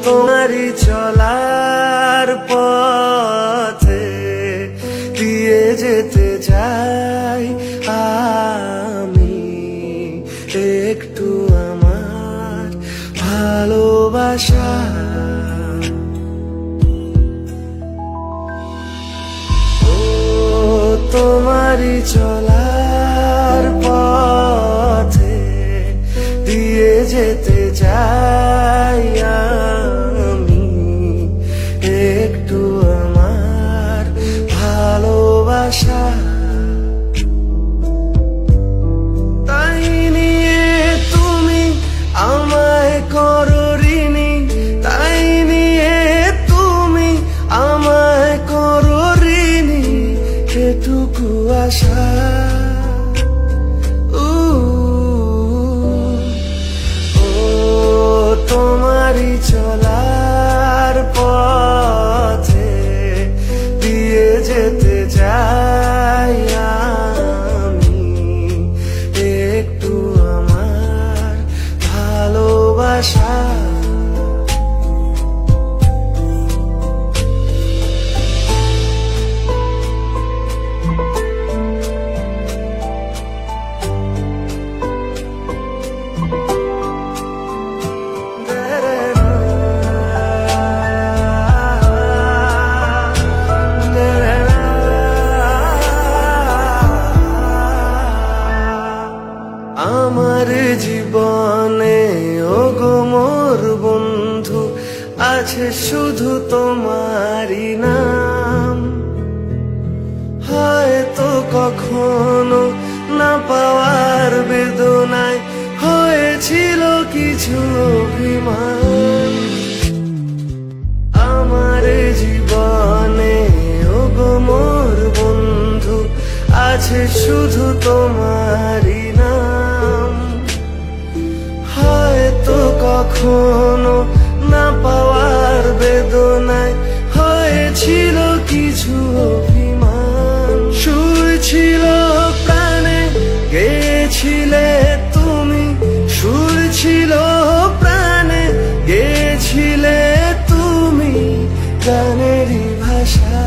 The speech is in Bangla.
তোমারই চলার পথে দিয়ে যেতে চাই আমি একটু আমার ভালোবাসা। ও তোমারই চলার পথে দিয়ে যেতে চাই আমি একটু আমার ভালোবাসা। তাই নিয়ে তুমি আমায় করো ঋণী, তাই নিয়ে তুমি আমায় করো ঋণী এটুকু আশা। তোমারই চলার পথে দিয়ে যেতে চাই আমি একটু আমার ভালোবাসা। আমার জীবনে ওগো মোর বন্ধু আছে শুধু তোমারই নাম। হয়তো কখনো না পাওয়ার বেদনায় হয়েছিল কিছু অভিমান। আমার জীবনে ওগো মোর বন্ধু আছে শুধু তোমারই নাম। হয়তো কখনো না পাওয়ার বেদনায় হয়েছিল কিছু অভিমান। সুর ছিল প্রাণে গেছিলে তুমি, সুর ছিল প্রাণে গেছিলে তুমি গানেরই ভাষা।